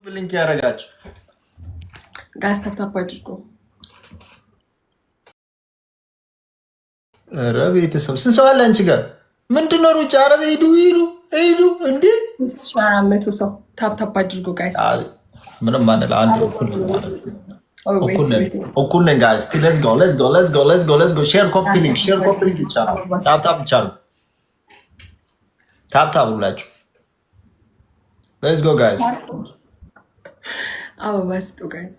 ብሊንክ ያረጋችሁ ጋስ ታፕታፕ አድርጎ ኧረ ቤተሰብ ስንት ሰው አለ አንቺ ጋር? ምንድን ነው ሩጫ? ኧረ ሂዱ እንዴ! 400 ሰው ታፕታፕ አድርጎ ጋይስ። ምንም አንል አንድ እኩል ነን ጋይስ። እስቲ ሌትስ ጎ ሼር ኮፒ ሊንክ ይቻላል። ታፕታፕ ይቻላል። ታፕታፕ ብላችሁ ሌትስ ጎ ጋይስ። አበባ ስጡ ጋይስ።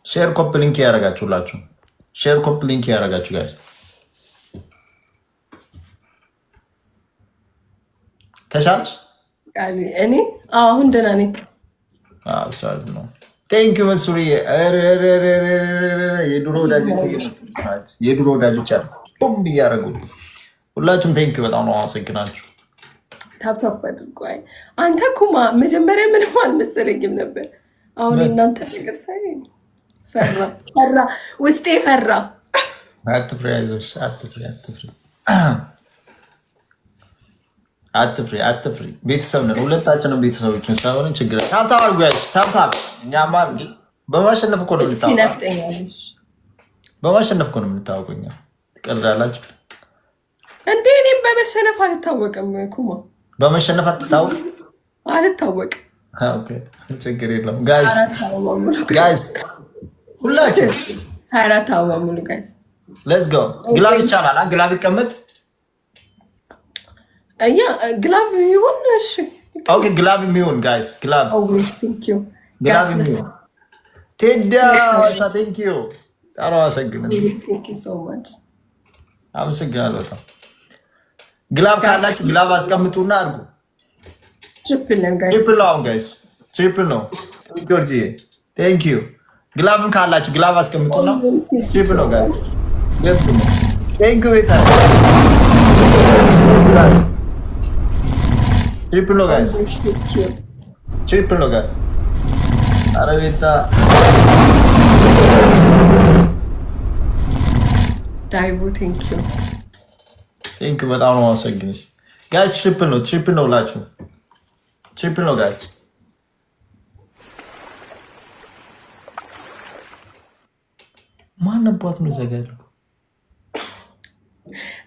ሼር ኮፒ ሊንክ ያደርጋችሁላችሁ። ሼር ኮፒ ሊንክ ያደርጋችሁ ጋይስ። ተሻለሽ? እኔ አሁን ደህና ነኝ። ቴንክ ዩ መስሪ። የድሮ ወዳጆች አሉ ቡም እያደረጉ ሁላችሁም ቴንክ ዩ በጣም ነው አመሰግናችሁ። ታፕታፕ አድርጎ። አንተ ኩማ መጀመሪያ ምንም አልመሰለኝም ነበር። አሁን እናንተ ነገር ሳይ ፈራ ውስጤ ፈራ። አትፍሪ፣ አይዞሽ፣ አትፍሪ። ቤተሰብ ነን ሁለታችንም ቤተሰቦችን ስለሆነ ችግር ታፕታፕ አድርጉ ያለሽ ታፕታፕ። እኛማ በማሸነፍ እኮ ነው የምንታወቀው። በማሸነፍ እኮ ነው የምንታወቀው። እኛ ትቀልዳላችሁ እንዴ? እኔም በመሸነፍ አልታወቅም። ኩማ በመሸነፍ አትታወቅም? አልታወቅም። ኦኬ ችግር የለም ጋይስ ሁላችሁ 24 አበባ ሙሉ ጋይስ። ሌትስ ጎ። ግላብ ይቻላል። ግላብ ይቀመጥ። አያ ግላብ ይሁን። እሺ ኦኬ ግላብ የሚሆን ጋይስ ግላብ። ቴንክ ዩ ግላብ የሚሆን ቴዳ ቴንክ ዩ ታራ አመሰግናለሁ። ቴንክ ዩ ሶ ማች አመሰግናለሁ በጣም። ግላብ ካላችሁ ግላብ አስቀምጡና አድርጉ። ትሪፕል ነው ጋይስ። ትሪፕል ነው ጋይስ። ትሪፕል ነው ጆርጂ ቴንክ ዩ። ግላብም ካላችሁ ግላብ አስቀምጡና ትሪፕል ነው ጋይስ። ቴንክ ዩ ቤታ ትሪፕል ነው ጋይስ። ትሪፕል ነው ጋይስ። ኧረ ቤታ ዳይቦ ቴንክ ዩ በጣም ነው የማመሰግንሽ ጋይስ። ትሪፕል ነው ላችሁ። ትሪፕል ነው ጋይስ። ማን አባት ነው ዘጋሉ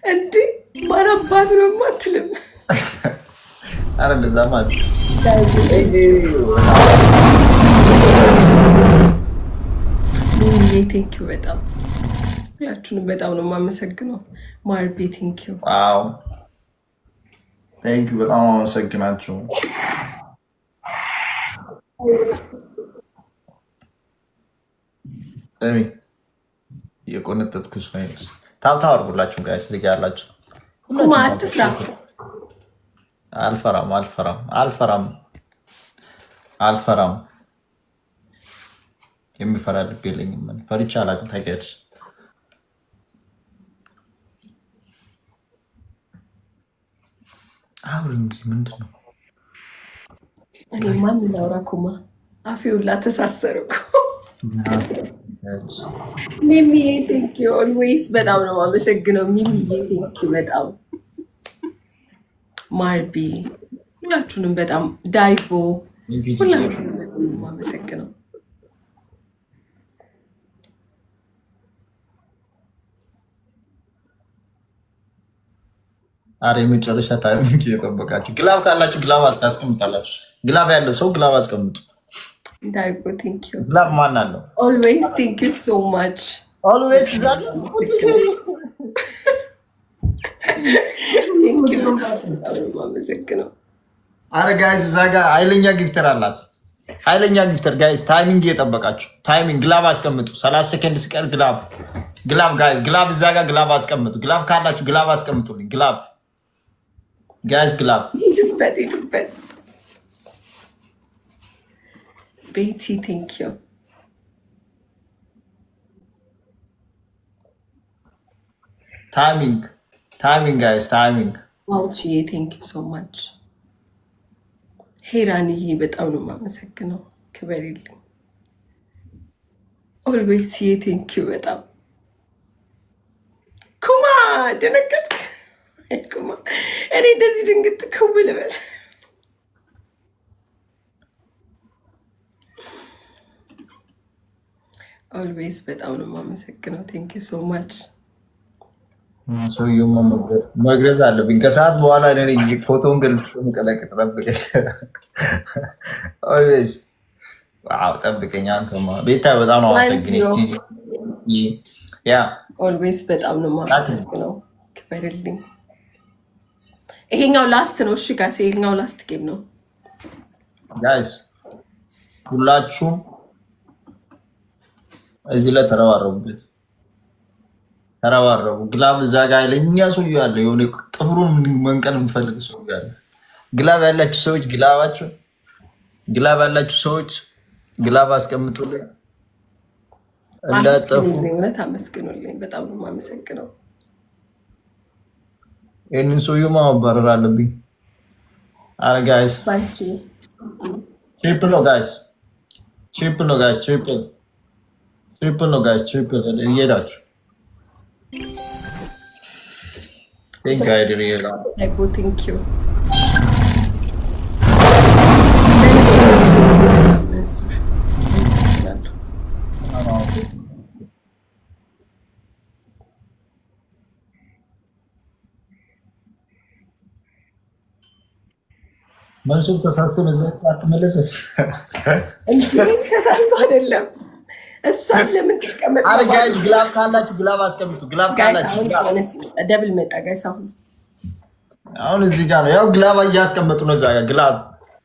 እንዴ? ማን አባት ነው ማትልም? አረ እንደዛ ማለት ቴንክ ዩ በጣም ሁላችሁንም በጣም ነው የማመሰግነው። ማርቤ ቴንክ ዩ። ዋው ቴንክ ዩ በጣም አመሰግናችሁ። እሚ የቆነጠጥኩሽ ነው። ታፕታፕ አድርጉላችሁ ጋይስ። እዚህ ጋር ያላችሁ ኩማ አትፍራ። አልፈራም። የሚፈራ ልብ የለኝም። ፈርቻ አላውቅም። ታውቂያለሽ። አውሪ እንጂ ምንድን ነው? እኔ ማን ላውራ? ኩማ አፌ ሁላ ተሳሰረ እኮ። ሚሚዬ ቴንክ ዩ ኦልዌይስ በጣም ነው የማመሰግነው። ሚሚዬ ቴንክ ዩ በጣም ማርቢ ሁላችሁንም በጣም ዳይቦ ሁላችሁንም በጣም ነው የማመሰግነው። አረ የመጨረሻ ታይሚንግ እየጠበቃችሁ። ግላብ ካላችሁ ግላብ አስቀምጣላችሁ። ግላብ ያለው ሰው ግላብ አስቀምጡ። ዳይቦ ቴንክ ዩ። ግላብ ማን አለው? ኦልዌይስ ቴንክ ዩ ሶ ማች። ኦልዌይስ ዛለ አረ ጋይስ እዛ ጋር ኃይለኛ ጊፍተር አላት። ኃይለኛ ጊፍተር ጋይስ። ታይሚንግ እየጠበቃችሁ ታይሚንግ። ግላብ አስቀምጡ። 30 ሰከንድ ሲቀር ግላብ ጋይስ። ግላብ እዛ ጋር ግላብ አስቀምጡ። ግላብ ካላችሁ ግላብ አስቀምጡልኝ። ግላብ ጋይስ ግላብ ሄዱበት። ቤቲ ቴንክ ዩ። ታይሚንግ ጋይስ ታይሚንግ። ዋውቺዬ ቴንክ ዩ ሶ ማች። ሄራንዬ በጣም ነው የማመሰግነው። ክበሪልኝ። ኦልዌይስ ቴንክ ዩ በጣም። ኩማ ደነገጥክ? ኩማ እኔ እንደዚህ ድንግጥ ክው ልበል ኦልዌይስ በጣም ነው የማመሰግነው። ቴንክ ዩ ሶ ማች። ሰውዬው መግረዝ አለብኝ ከሰዓት በኋላ ፎቶን ገልብጬ የምቀጠቅጥ ጠብቀኝ። ኦልዌይስ ጠብቀኝ። አንተማ ቤታ በጣም ነው አመሰግነች። ያ ኦልዌይስ በጣም ነው የማመሰግነው። ክበርልኝ። ይሄኛው ላስት ነው። እሺ ጋይስ፣ ይሄኛው ላስት ጌም ነው ጋይስ። ሁላችሁም እዚህ ላይ ተረባረቡበት፣ ተረባረቡ። ግላብ እዛ ጋር ለኛ ሰው ያለ የሆነ ጥፍሩን መንቀል የምፈልግ ሰው ያለ። ግላብ ያላችሁ ሰዎች ግላባችሁ፣ ግላብ ያላችሁ ሰዎች ግላብ አስቀምጡልኝ እንዳጠፉ። እውነት አመስግኑልኝ። በጣም ነው የማመሰግነው። ይህንን ሰውዬው ማባረር አለብኝ። አረ ጋይስ ትሪፕል ነው ጋይስ፣ ትሪፕል ነው ጋይስ፣ ትሪፕል ነው ጋይስ፣ ትሪፕል እየሄዳችሁ ቴንክ አይዲ ሪላ ቴንክ ዩ መንሱር ተሳስቶ አትመለስ። ተሳስቶ አይደለም እሷ ስለምን ተቀመጥ። አረ ጋይስ ግላብ ካላችሁ ግላብ አስቀምጡ። ግላብ ካላችሁ ደብል መጣ ጋይስ። አሁን እዚህ ጋር ነው ያው ግላብ እያስቀመጡ ነው። እዛ ጋር ግላብ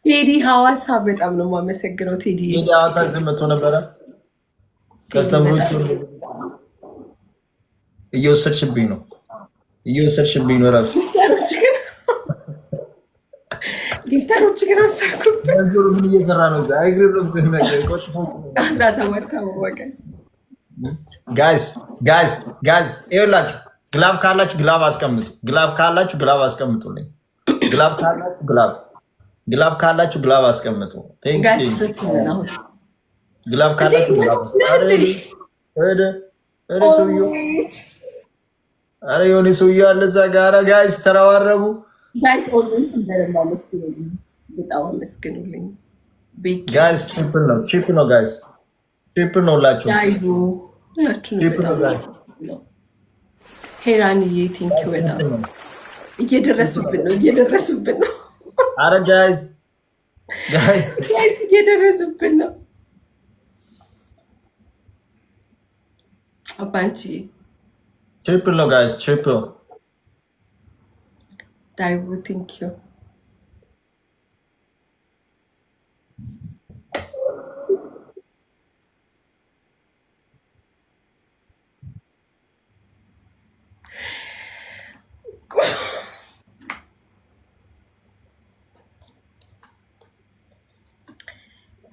ቴዲ ሐዋሳ በጣም ነው የማመሰግነው። ቴዲ ሐዋሳ ዘመቶ ነበረ። ከስተምሮች እየወሰድሽብኝ ነው፣ እየወሰድሽብኝ ነው። ራሱ ጊፍተሮች ግን አሰርኩበት። ምን እየሰራ ነው? እዛ እግር ነው ነገር ቆጥፎ 17 ታወቀስ። ጋይስ ይኸውላችሁ ግላብ ካላችሁ ግላብ አስቀምጡ። ግላብ ካላችሁ ግላብ አስቀምጡልኝ። ግላብ ካላችሁ ግላብ ካላችሁ ግላብ አስቀምጡ። ግላብ ካላችሁ ግላብ ሰውዬው ኧረ የሆነ ሰውዬው አለ እዛ ጋር። ጋይስ ተረባረቡ። ጋይስ ትሪፕል ነው፣ ትሪፕል ነው ጋይስ፣ ትሪፕል ነው ሁላችሁ። ሄራንዬ ቴንኪው በጣም እየደረሱብን ነው፣ እየደረሱብን ነው። አረ ጋይስ እየደረሱብን ነው። አባንቺ ትሪፕል ነው ጋይስ፣ ትሪፕል ዳይቡ ቴንኪው።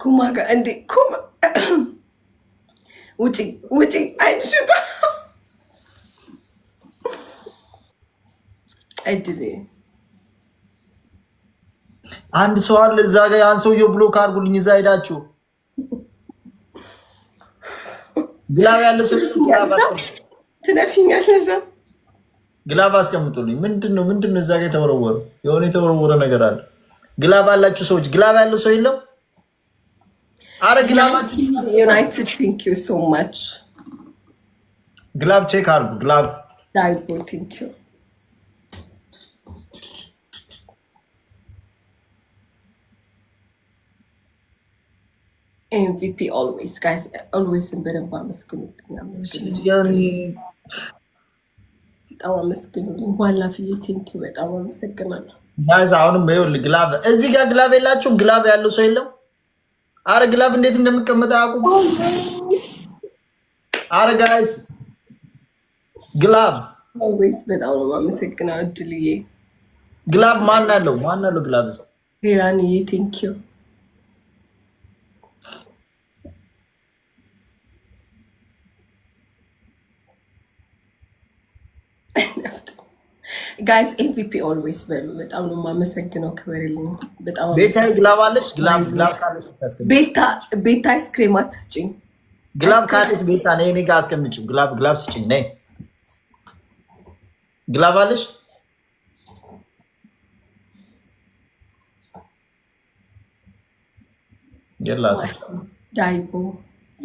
ኩማ ጋር እንዴ ኩማ ውጪ ውጪ አይሽታ አይድል አንድ ሰው አለ እዛ ጋር። ያን ሰውዬው ብሎክ አድርጉልኝ። እዛ ሄዳችሁ ግላብ ያለ ሰው ትነፊኛለሽ። ግላብ አስቀምጡልኝ። ምንድነው እዛ ጋር የተወረወረ? የሆነ የተወረወረ ነገር አለ። ግላብ አላችሁ ሰዎች፣ ግላብ ያለው ሰው የለም? አረ ግላባችሁ ዩናይትድ ቴንክ ዩ ሶ ማች። ግላብ ቼክ አድርጉ። ግላብ ዳይቦ ቴንክ ዩ። ኤምቪፒ ኦልዌይስ ጋይስ፣ ኦልዌይስን በደንብ አመስግኑልኝ፣ በጣም አመስግኑልኝ። ዋላ ፍዬ ቴንክ ዩ በጣም አመሰግናለሁ ጋይስ። አሁንም ይኸውልህ ግላብ እዚህ ጋር ግላብ የላችሁም? ግላብ ያለው ሰው የለም? አረ ግላብ እንዴት እንደምቀመጥ አያውቁም። አረ ጋይስ ግላብ ኦልዌይስ በጣም ነው የማመሰግነው። እድልዬ ግላብ ማን አለው? ግላብ እስኪ ሄራንዬ ቴንክ ዩ። ጋይስ ኤምቪፒ ኦልዌይስ በሉ። በጣም ነው የማመሰግነው። ክበርልኝ። በጣም ቤታ ግላብ አለች። ግላብ ካለች ቤታ አይስክሬም አትስጭኝ። ግላብ ካለች ቤታ ነይ እኔ ጋር አስቀምጪው። ግላብ ስጭኝ ነይ። ግላብ አለች። የላትም። ዳይቦ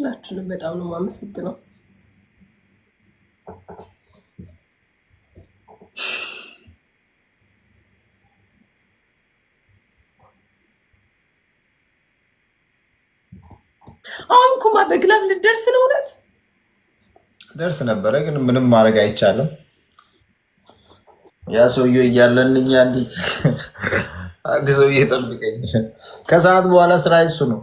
ሁላችሁንም በጣም ነው የማመሰግነው። አሁን ኩማ በግላፍ ልደርስ ነው። እውነት ደርስ ነበረ ግን ምንም ማድረግ አይቻልም። ያ ሰውዬው እያለን እኛ እንዴት አንድ ሰውዬ ጠብቀኝ። ከሰዓት በኋላ ስራ እሱ ነው።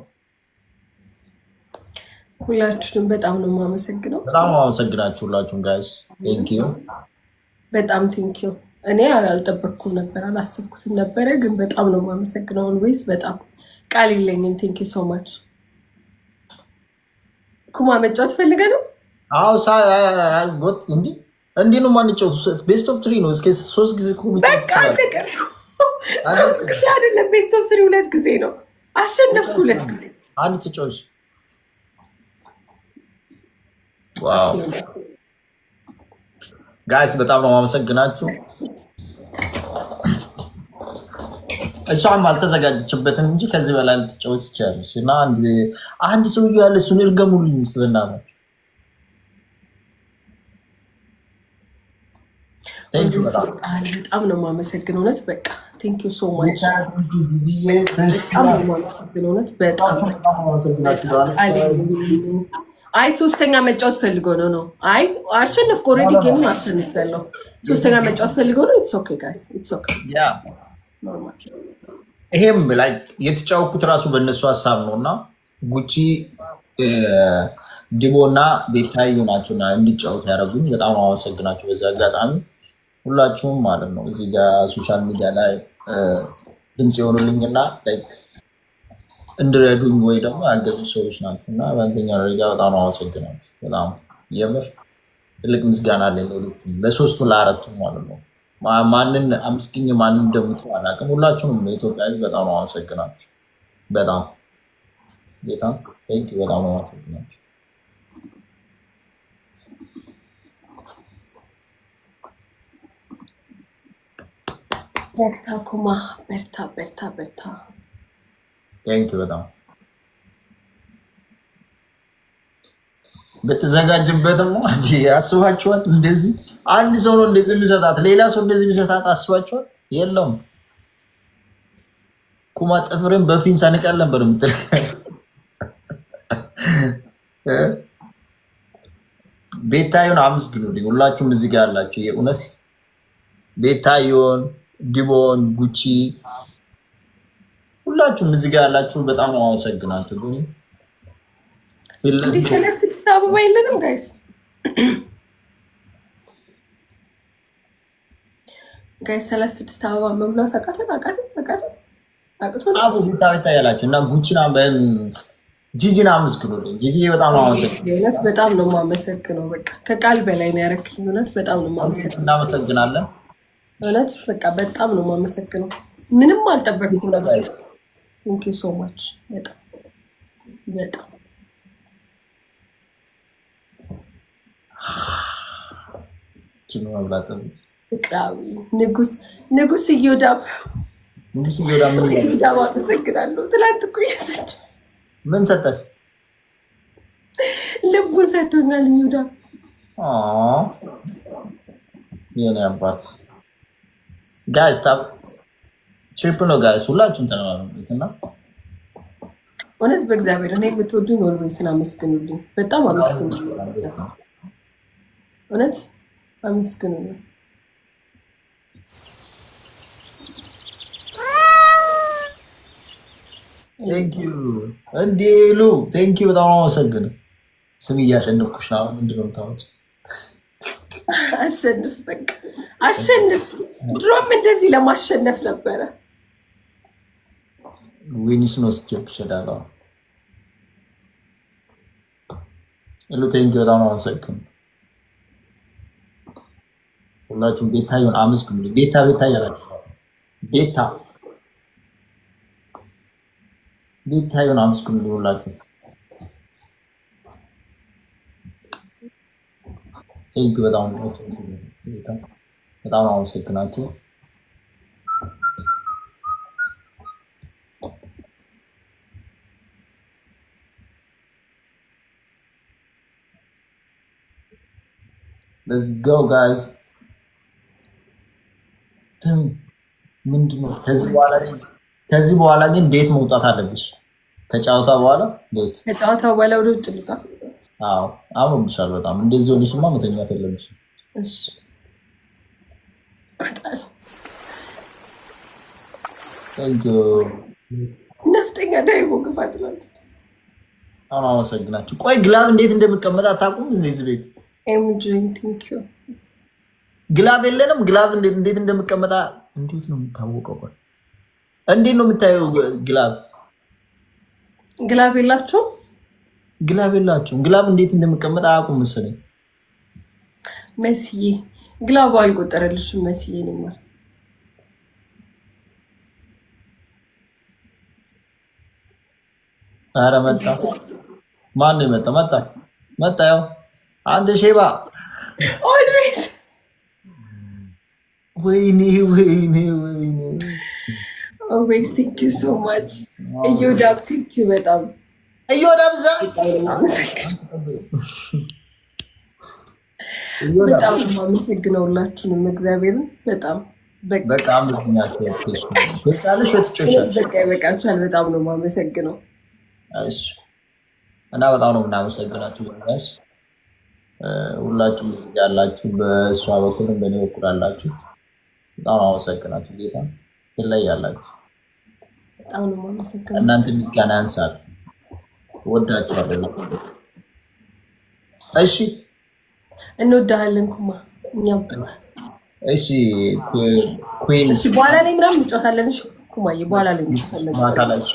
ሁላችሁንም በጣም ነው የማመሰግነው። በጣም አመሰግናችሁ ሁላችሁም ጋይስ ቴንኪዩ። በጣም ቴንኪዩ። እኔ አልጠበቅኩም ነበር አላሰብኩትም ነበረ፣ ግን በጣም ነው የማመሰግነው። ኦልዌይስ በጣም ቃል የለኝም። ቴንኪዩ ሶ ማች። ኩማ መጫወት ፈልገ ነው? አዎ ጎት እንዲህ ነው ማንጫወት። ቤስት ኦፍ ትሪ ነው። እስከ 3 ጊዜ በቃ አለቀ። 3 ጊዜ አይደለም ቤስት ኦፍ ትሪ 2 ጊዜ ነው። አሸነፍኩ 2 ጊዜ። አንድ ተጫዋች ዋው ጋይስ በጣም ነው ማመሰግናችሁ። እሷም አልተዘጋጀችበትም እንጂ ከዚህ በላይ ልትጫወት ትችላለች። እና አንድ ሰውዬው ያለ እሱን እርገሙልኝ በእናታችሁ። በጣም ነው የማመሰግነው እውነት። በቃ ቴንክ ዩ ሶ ማች። በጣም ነው የማመሰግነው እውነት። በጣም አይ 3ኛ መጫወት ፈልጎ ነው። አይ አሸነፍኩ። ኦልሬዲ ጌሙን አሸንፌያለሁ። 3ኛ መጫወት ፈልጎ ነው። ኢትስ ኦኬ ጋይስ ኢትስ ኦኬ። ይሄም ላይ የተጫወኩት ራሱ በእነሱ ሀሳብ ነው እና ጉቺ ዲቦ እና ቤታዩ ናቸውና እንዲጫወት ያደረጉኝ። በጣም አመሰግናቸው በዚህ አጋጣሚ ሁላችሁም ማለት ነው። እዚህ ጋር ሶሻል ሚዲያ ላይ ድምፅ የሆኑልኝና እንድረዱኝ ወይ ደግሞ ያገዙ ሰዎች ናቸው እና በአንደኛ ደረጃ በጣም አመሰግናችሁ። በጣም የምር ትልቅ ምስጋና አለኝ ለሶስቱ ለአራቱ ማለት ነው። ማንን አመስግኝ ማንን እንደምትሉ አላውቅም። ሁላችሁም ለኢትዮጵያ በጣም አመሰግናችሁ። በጣም ጌታ ቴንክ ዩ። በጣም አመሰግናችሁ። በርታ ኩማ በርታ በርታ በርታ። ቴንክ ዩ በጣም በተዘጋጅበትም አስባችኋል። እንደዚህ አንድ ሰው ነው እንደዚህ የሚሰጣት፣ ሌላ ሰው እንደዚህ የሚሰጣት አስባችኋል? የለም ኩማ ጥፍርን በፊንሳ ንቀል ነበር የምትል ቤታዮን አመስግኑልኝ ሁላችሁም እዚህ ጋር ያላችሁ። የእውነት ቤታዮን፣ ዲቦን፣ ጉቺ ሁላችሁም እዚህ ጋር ያላችሁ በጣም ነው አመሰግናችሁ። እንዴ 6 አበባ የለንም ጋይስ? ጋይስ 6 አበባ መብላት አቃተን። ቤታ ያላችሁ እና ጉቺና ጂጂና አመስግኑልኝ። ጂጂ በጣም ነው አመሰግናለሁ። በጣም ነው የማመሰግነው። በቃ ከቃል በላይ ነው ያረክልኝ። እውነት በጣም ነው የማመሰግነው። እናመሰግናለን። እውነት በቃ በጣም ነው የማመሰግነው። ምንም አልጠበቅኩም ነበር። ቴንክ ዩ ሶ ማች። በጣም ፍቅራዊ ንጉስ እዮዳብ አመሰግናለሁ። ትላንት እኮ እየሰድ ምን ሰጠሽ? ልቡን ሰጥቶኛል እዮዳብ። የኔ አባት ጋይስ ታፕ ቺፕ ነው ጋይስ፣ ሁላችሁም ተነጋገሩትና እውነት በእግዚአብሔር እኔ የምትወዱኝ ኦልዌይስን አመስግኑልኝ። በጣም አመስግኑልኝ። እውነት አመስግኑልኝ። ቴንኪዩ እንዴሉ ቴንኪዩ በጣም አመሰግናለሁ። ስም እያሸነፍኩሽ ነው። ምንድን ነው የምታወጪው? አሸንፍ በቃ አሸንፍ። ድሮም እንደዚህ ለማሸነፍ ነበረ። ዊኒስን ወስጄብሽ እሸዳለሁ። ሄሎ ቴንኪዩ በጣም አመሰግናለሁ። ሁላችሁም ቤታዬን አመስግኑልኝ። ቤታ ያላችሁ ቤታዬን አመስግኑልኝ ሁላችሁ። ቴንኪዩ በጣም አመሰግናችሁ። let's go guys ምንድነው ከዚህ በኋላ ግን ዴት መውጣት አለብሽ ከጫውታ በኋላ ወደ ውጭ ልጣ አዎ አሞብሻል በጣም እንደዚህ ሆነሽማ መተኛት የለብሽም እሺ thank you ነፍጠኛ ዳይቦ ግፋት ነው አመሰግናችሁ ቆይ ግላብ እንዴት እንደምቀመጥ አታውቁም እዚህ ቤት thank you ግላብ የለንም ግላብ እንዴት እንደምቀመጣ እንዴት ነው የምታወቀው ቆይ እንዴት ነው የምታየው ግላብ የላችሁ ግላብ እንዴት እንደምቀመጥ አያውቁም መሰለኝ መስዬ ግላብ አልቆጠረልሽም መስዬ ነው አረ መጣ ማን ነው መጣ ያው አንተ ሼባ always ወይኔ always thank you so much እዮዳብ thank you በጣም እዮዳብ በጣም ማመሰግነው ሁላችሁንም እግዚአብሔርን በጣም በጣም ምክንያቱም በቃልሽ ወጥቻለሽ በቃቻል በጣም ነው ማመሰግነው እሺ እና በጣም ነው እናመሰግናችሁ ጋይስ ሁላችሁም እዚህ ያላችሁ በእሷ በኩልም በእኔ በኩል አላችሁ በጣም አመሰግናችሁ ጌታ ትለያላችሁ በጣም ነው ማመሰግናችሁ እናንተ ምስጋና ያንሳል ወዳችኋለሁ እሺ እንወዳለን ኩማ እኛም እሺ ኩዊን እሺ በኋላ ላይ ምናምን እንጫወታለን እሺ ኩማዬ በኋላ ላይ እንጫወታለን